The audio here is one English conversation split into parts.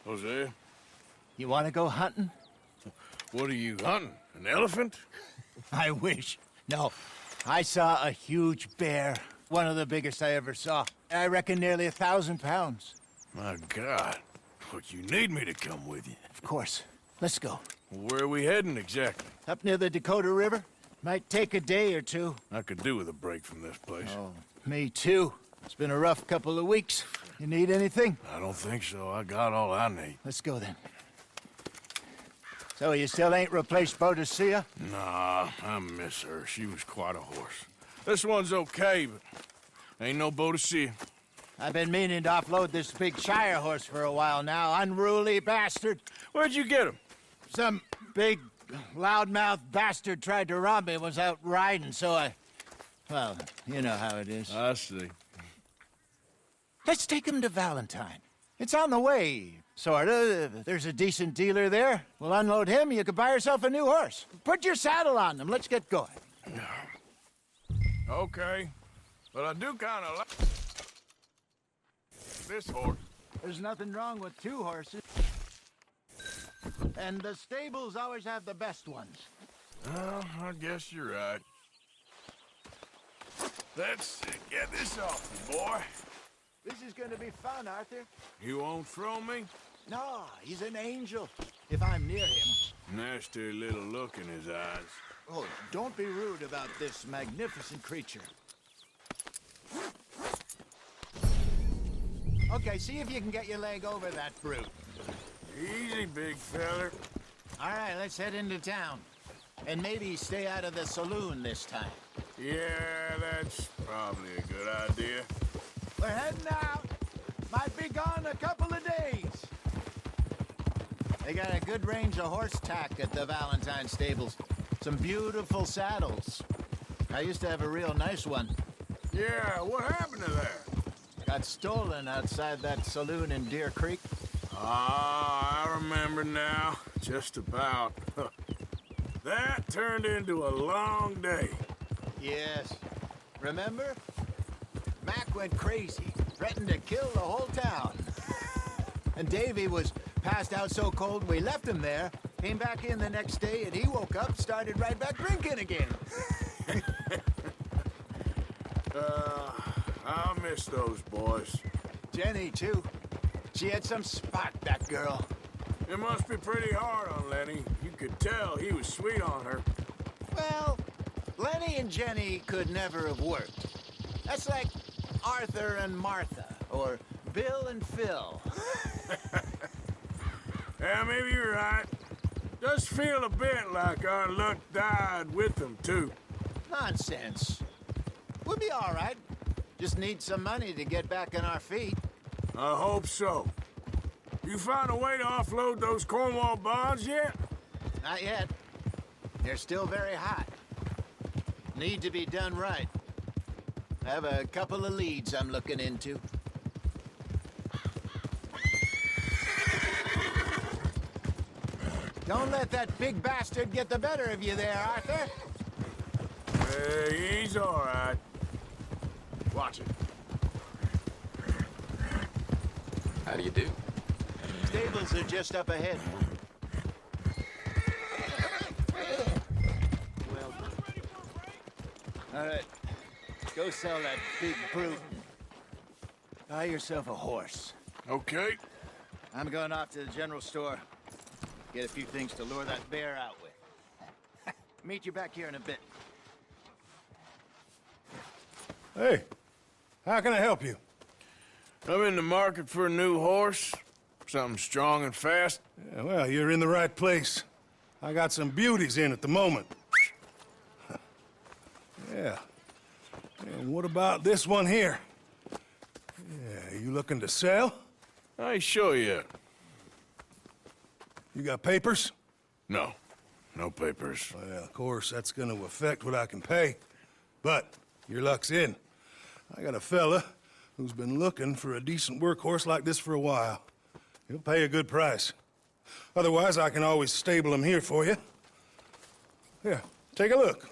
Jose, You want to go hunting? what are you hunting? An elephant? I wish. No. I saw a huge bear. One of the biggest I ever saw. I reckon nearly 1,000 pounds. My God. What, you need me to come with you? Of course. Let's go. Where are we heading exactly? Up near the Dakota River. Might take a day or two. I could do with a break from this place. Oh, me too. It's been a rough couple of weeks. You need anything? I don't think so. I got all I need. Let's go then. So you still ain't replaced Boadicea? Nah, I miss her. She was quite a horse. This one's okay, but ain't no Boadicea. I've been meaning to offload this big Shire horse for a while now. Unruly bastard. Where'd you get him? Some big, loudmouth bastard tried to rob me and was out riding, so I... Well, you know how it is. I see. Let's take him to Valentine. It's on the way, sorta. There's a decent dealer there. We'll unload him, you could buy yourself a new horse. Put your saddle on him, let's get going. Okay, but I do kind of like this horse. There's nothing wrong with two horses. And the stables always have the best ones. Well, I guess you're right. Let's get this off you, boy. This is gonna be fun, Arthur. You won't throw me? No, he's an angel, if I'm near him. Nasty little look in his eyes. Oh, don't be rude about this magnificent creature. Okay, see if you can get your leg over that brute. Easy, big feller. All right, let's head into town. And maybe stay out of the saloon this time. Yeah, that's probably a good idea. We're heading out. Might be gone a couple of days. They got a good range of horse tack at the Valentine stables. Some beautiful saddles. I used to have a real nice one. Yeah, what happened to that? Got stolen outside that saloon in Deer Creek. Ah, I remember now. Just about. That turned into a long day. Yes. Remember? Mac went crazy, threatened to kill the whole town. And Davy was passed out so cold we left him there, came back in the next day, and he woke up, started right back drinking again. I'll miss those boys. Jenny, too. She had some spot, that girl. It must be pretty hard on Lenny. You could tell he was sweet on her. Well, Lenny and Jenny could never have worked. That's like Arthur and Martha, or Bill and Phil. Yeah, maybe you're right. Does feel a bit like our luck died with them, too. Nonsense. We'll be all right. Just need some money to get back on our feet. I hope so. You found a way to offload those Cornwall bonds yet? Not yet. They're still very hot. Need to be done right. I have a couple of leads I'm looking into. Don't let that big bastard get the better of you there, Arthur. Hey, he's all right. Watch it. How do you do? Stables are just up ahead. Well done. All right. Go sell that big brute. Buy yourself a horse. Okay. I'm going off to the general store. Get a few things to lure that bear out with. Meet you back here in a bit. Hey, how can I help you? I'm in the market for a new horse. Something strong and fast. Yeah, well, you're in the right place. I got some beauties in at the moment. Yeah. And what about this one here? Yeah, you looking to sell? I ain't sure yet. You got papers? No. No papers. Well, of course, that's gonna affect what I can pay. But your luck's in. I got a fella who's been looking for a decent workhorse like this for a while. He'll pay a good price. Otherwise, I can always stable him here for you. Here, take a look.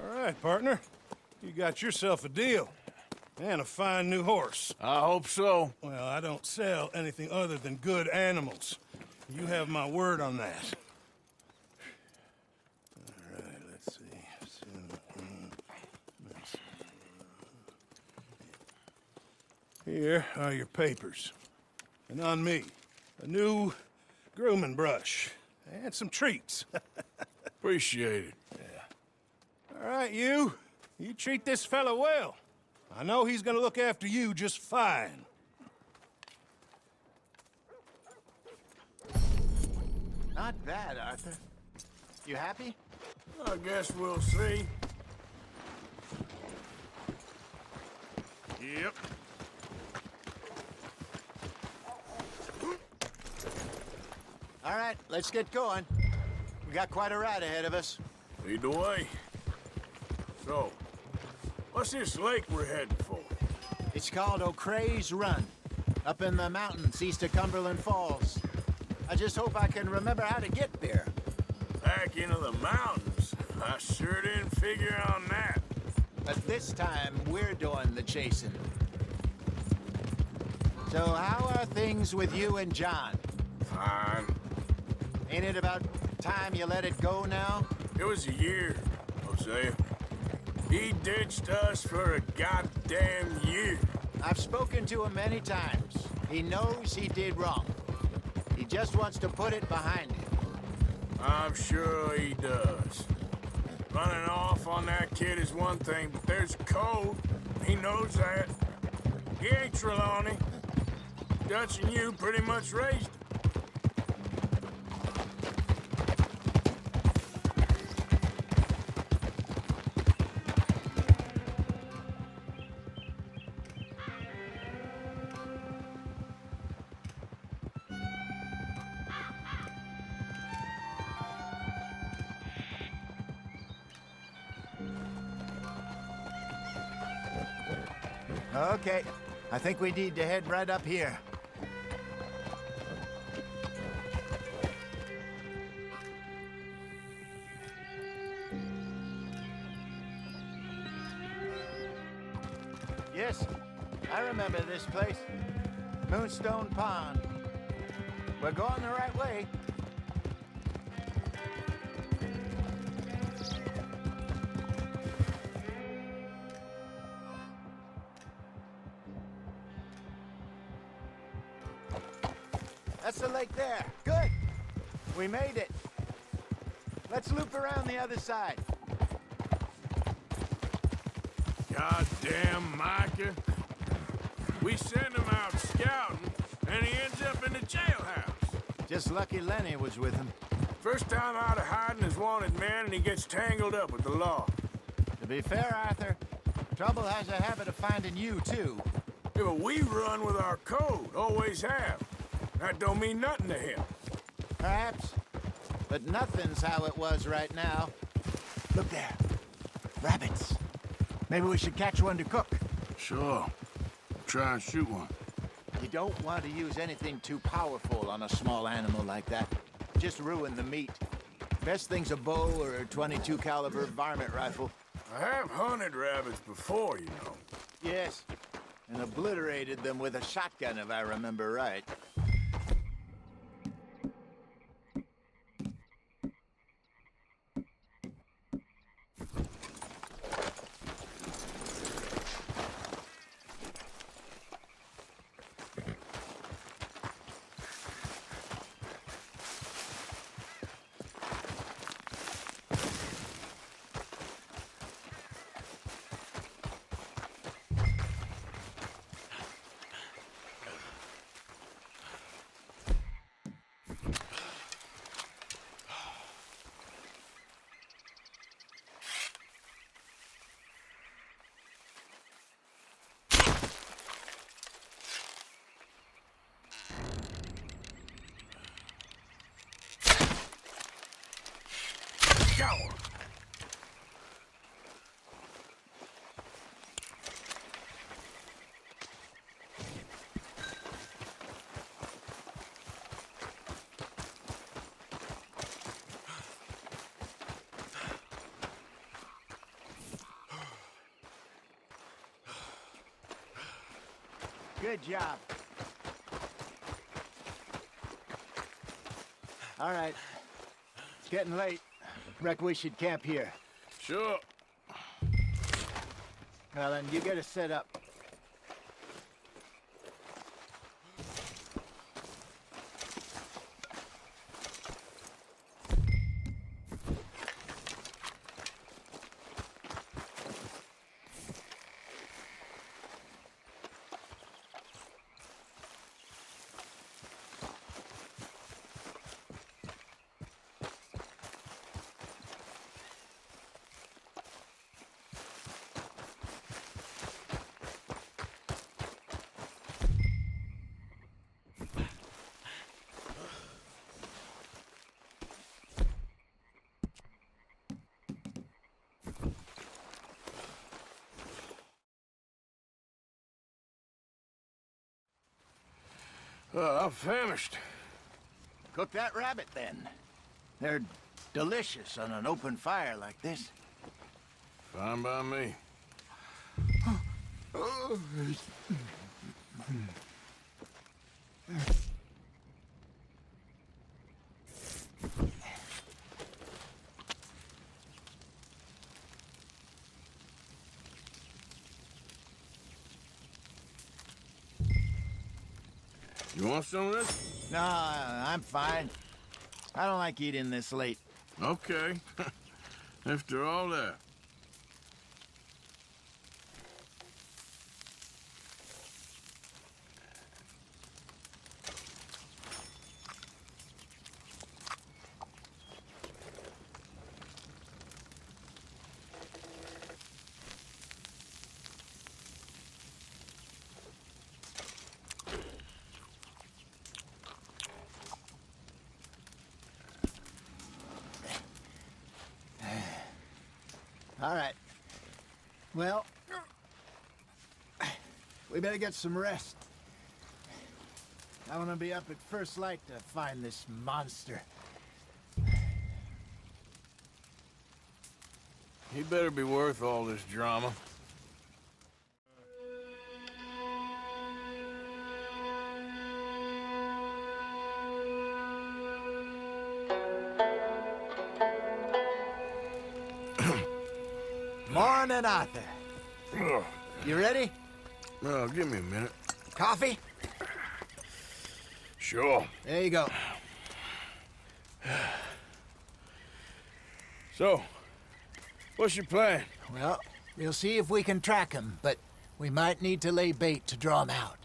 All right, partner. You got yourself a deal. And a fine new horse. I hope so. Well, I don't sell anything other than good animals. You have my word on that. All right, let's see. Here are your papers. And on me, a new grooming brush. And some treats. Appreciate it. All right, you. You treat this fella well. I know he's gonna look after you just fine. Not bad, Arthur. You happy? I guess we'll see. Yep. All right, let's get going. We got quite a ride ahead of us. Lead the way. So, what's this lake we're heading for? It's called O'Creagh's Run, up in the mountains east of Cumberland Falls. I just hope I can remember how to get there. Back into the mountains? I sure didn't figure on that. But this time, we're doing the chasing. So how are things with you and John? Fine. Ain't it about time you let it go now? It was a year, Hosea. He ditched us for a goddamn year. I've spoken to him many times. He knows he did wrong. He just wants to put it behind him. I'm sure he does. Running off on that kid is one thing, but there's code. He knows that. He ain't Trelawney. Dutch and you pretty much raised him. Okay, I think we need to head right up here. Yes, I remember this place. Moonstone Pond. We're going the right way. That's the lake there. Good. We made it. Let's loop around the other side. Goddamn Micah. We send him out scouting, and he ends up in the jailhouse. Just lucky Linde was with him. First time out of hiding as wanted man, and he gets tangled up with the law. To be fair, Arthur, trouble has a habit of finding you, too. Yeah, but we run with our code, always have. That don't mean nothing to him. Perhaps. But nothing's how it was right now. Look there. Rabbits. Maybe we should catch one to cook. Sure. Try and shoot one. You don't want to use anything too powerful on a small animal like that. Just ruin the meat. Best thing's a bow or a .22 caliber varmint rifle. I have hunted rabbits before, you know. Yes. And obliterated them with a shotgun, if I remember right. shower. Good job. All right. It's getting late. Reckon we should camp here. Sure. Well, then, you get us set up. I'm famished. Cook that rabbit, then. They're delicious on an open fire like this. Fine by me. You want some of this? No, I'm fine. I don't like eating this late. Okay. After all that. All right. Well, we better get some rest. I want to be up at first light to find this monster. He better be worth all this drama. Morning, Arthur. You ready? Well, give me a minute. Coffee? Sure. There you go. So, what's your plan? Well, we'll see if we can track him, but we might need to lay bait to draw him out.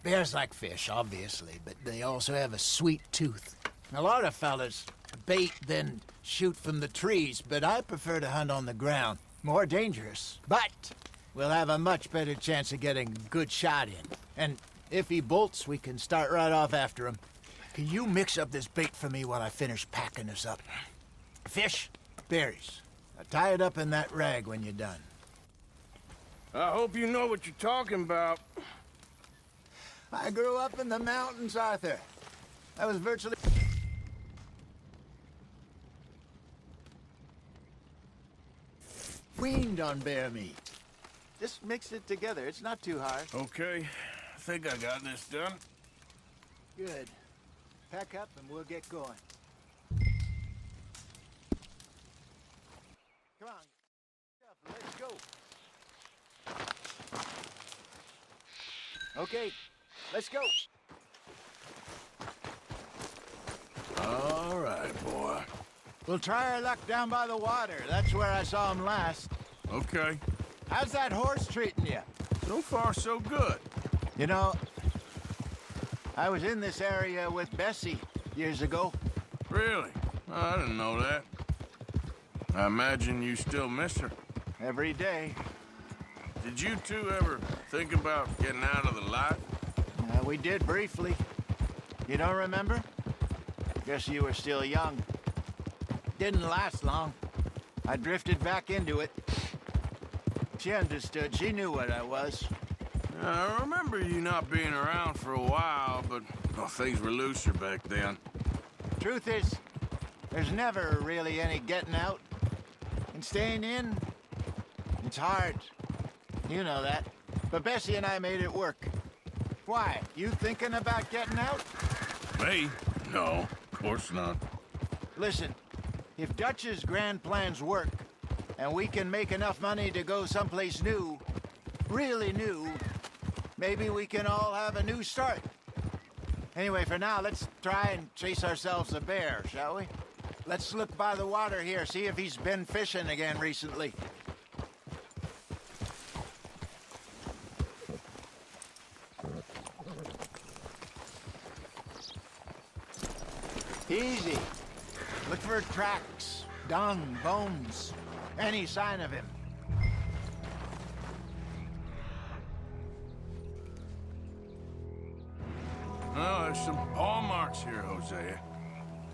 Bears like fish, obviously, but they also have a sweet tooth. A lot of fellas bait, then shoot from the trees, but I prefer to hunt on the ground. More dangerous, but we'll have a much better chance of getting a good shot in. And if he bolts, we can start right off after him. Can you mix up this bait for me while I finish packing this up? Fish, berries. Now tie it up in that rag when you're done. I hope you know what you're talking about. I grew up in the mountains, Arthur. I was virtually... weaned on bear meat. Just mix it together. It's not too hard. Okay, I think I got this done. Good. Pack up and we'll get going. Come on. Let's go. Okay, let's go. All right, boy. We'll try our luck down by the water. That's where I saw him last. Okay. How's that horse treating you? So far, so good. You know, I was in this area with Bessie years ago. Really? Oh, I didn't know that. I imagine you still miss her. Every day. Did you two ever think about getting out of the life? We did briefly. You don't remember? Guess you were still young. Didn't last long. I drifted back into it. She understood. She knew what I was. I remember you not being around for a while, but well, things were looser back then. Truth is, there's never really any getting out. And staying in, it's hard. You know that. But Bessie and I made it work. Why? You thinking about getting out? Me? No, of course not. Listen, if Dutch's grand plans work, and we can make enough money to go someplace new, really new, maybe we can all have a new start. Anyway, for now, let's try and chase ourselves a bear, shall we? Let's look by the water here, see if he's been fishing again recently. Easy. Look for tracks, dung, bones, any sign of him. Oh, there's some paw marks here, Hosea.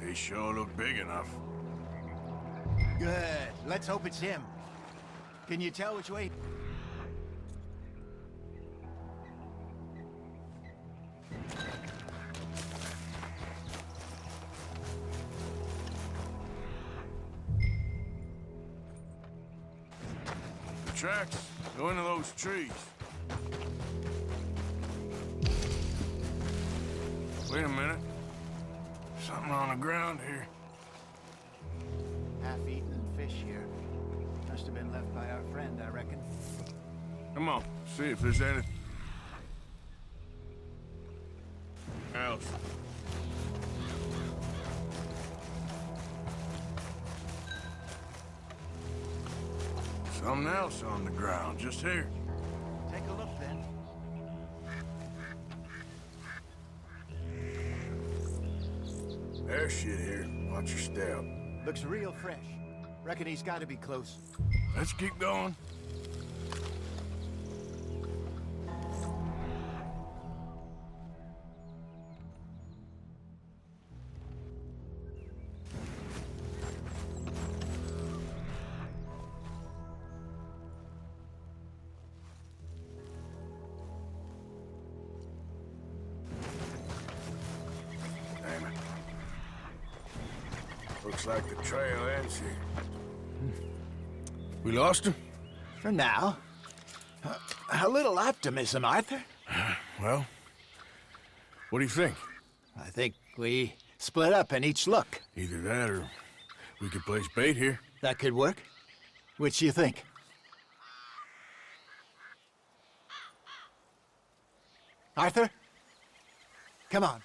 They sure look big enough. Good. Let's hope it's him. Can you tell which way? Tracks go into those trees. Wait a minute. Something on the ground here. Half-eaten fish here. Must have been left by our friend, I reckon. Come on, see if there's anything else. Something else on the ground, just here. Take a look, then. There's shit here. Watch your step. Looks real fresh. Reckon he's got to be close. Let's keep going. Damn it. Looks like the trail ends here. We lost him? For now. A little optimism, Arthur. Well, what do you think? I think we split up and each look. Either that or we could place bait here. That could work. Which you think? Arthur? Come on.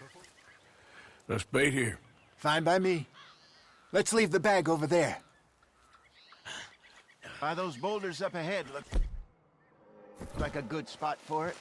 Let's bait here. Fine by me. Let's leave the bag over there. By those boulders up ahead, look like a good spot for it.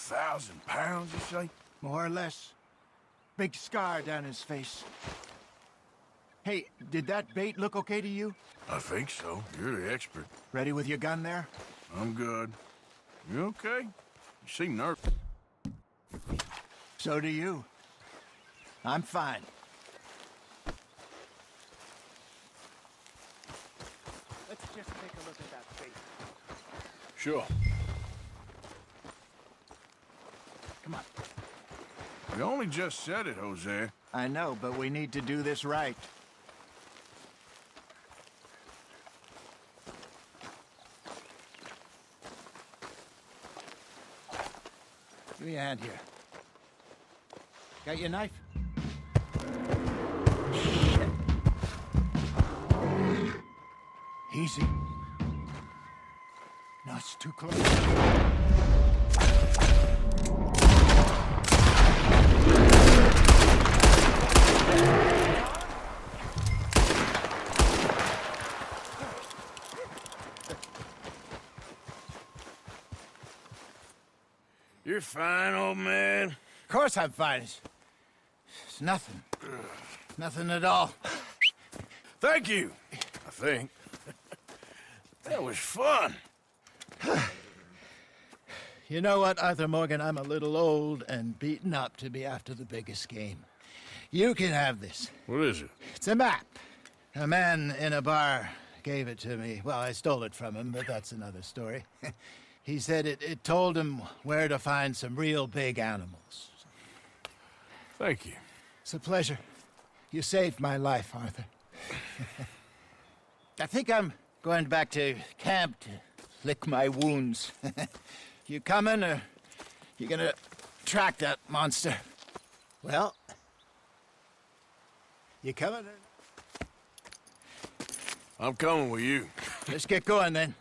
£1,000, you say? More or less. Big scar down his face. Hey, did that bait look okay to you? I think so. You're the expert. Ready with your gun there? I'm good. You okay? You seem nervous. So do you. I'm fine. Let's just take a look at that bait. Sure. Come on. You only just said it, Hosea. I know, but we need to do this right. Give me a hand here. Got your knife? Shit. Easy. No, it's too close. You're fine, old man. Of course I'm fine. It's nothing. Nothing at all. Thank you, I think. That was fun. You know what, Arthur Morgan? I'm a little old and beaten up to be after the biggest game. You can have this. What is it? It's a map. A man in a bar gave it to me. Well, I stole it from him, but that's another story. He said it told him where to find some real big animals. Thank you. It's a pleasure. You saved my life, Arthur. I think I'm going back to camp to lick my wounds. You coming, or you gonna track that monster? Well, you coming? I'm coming with you. Let's get going then.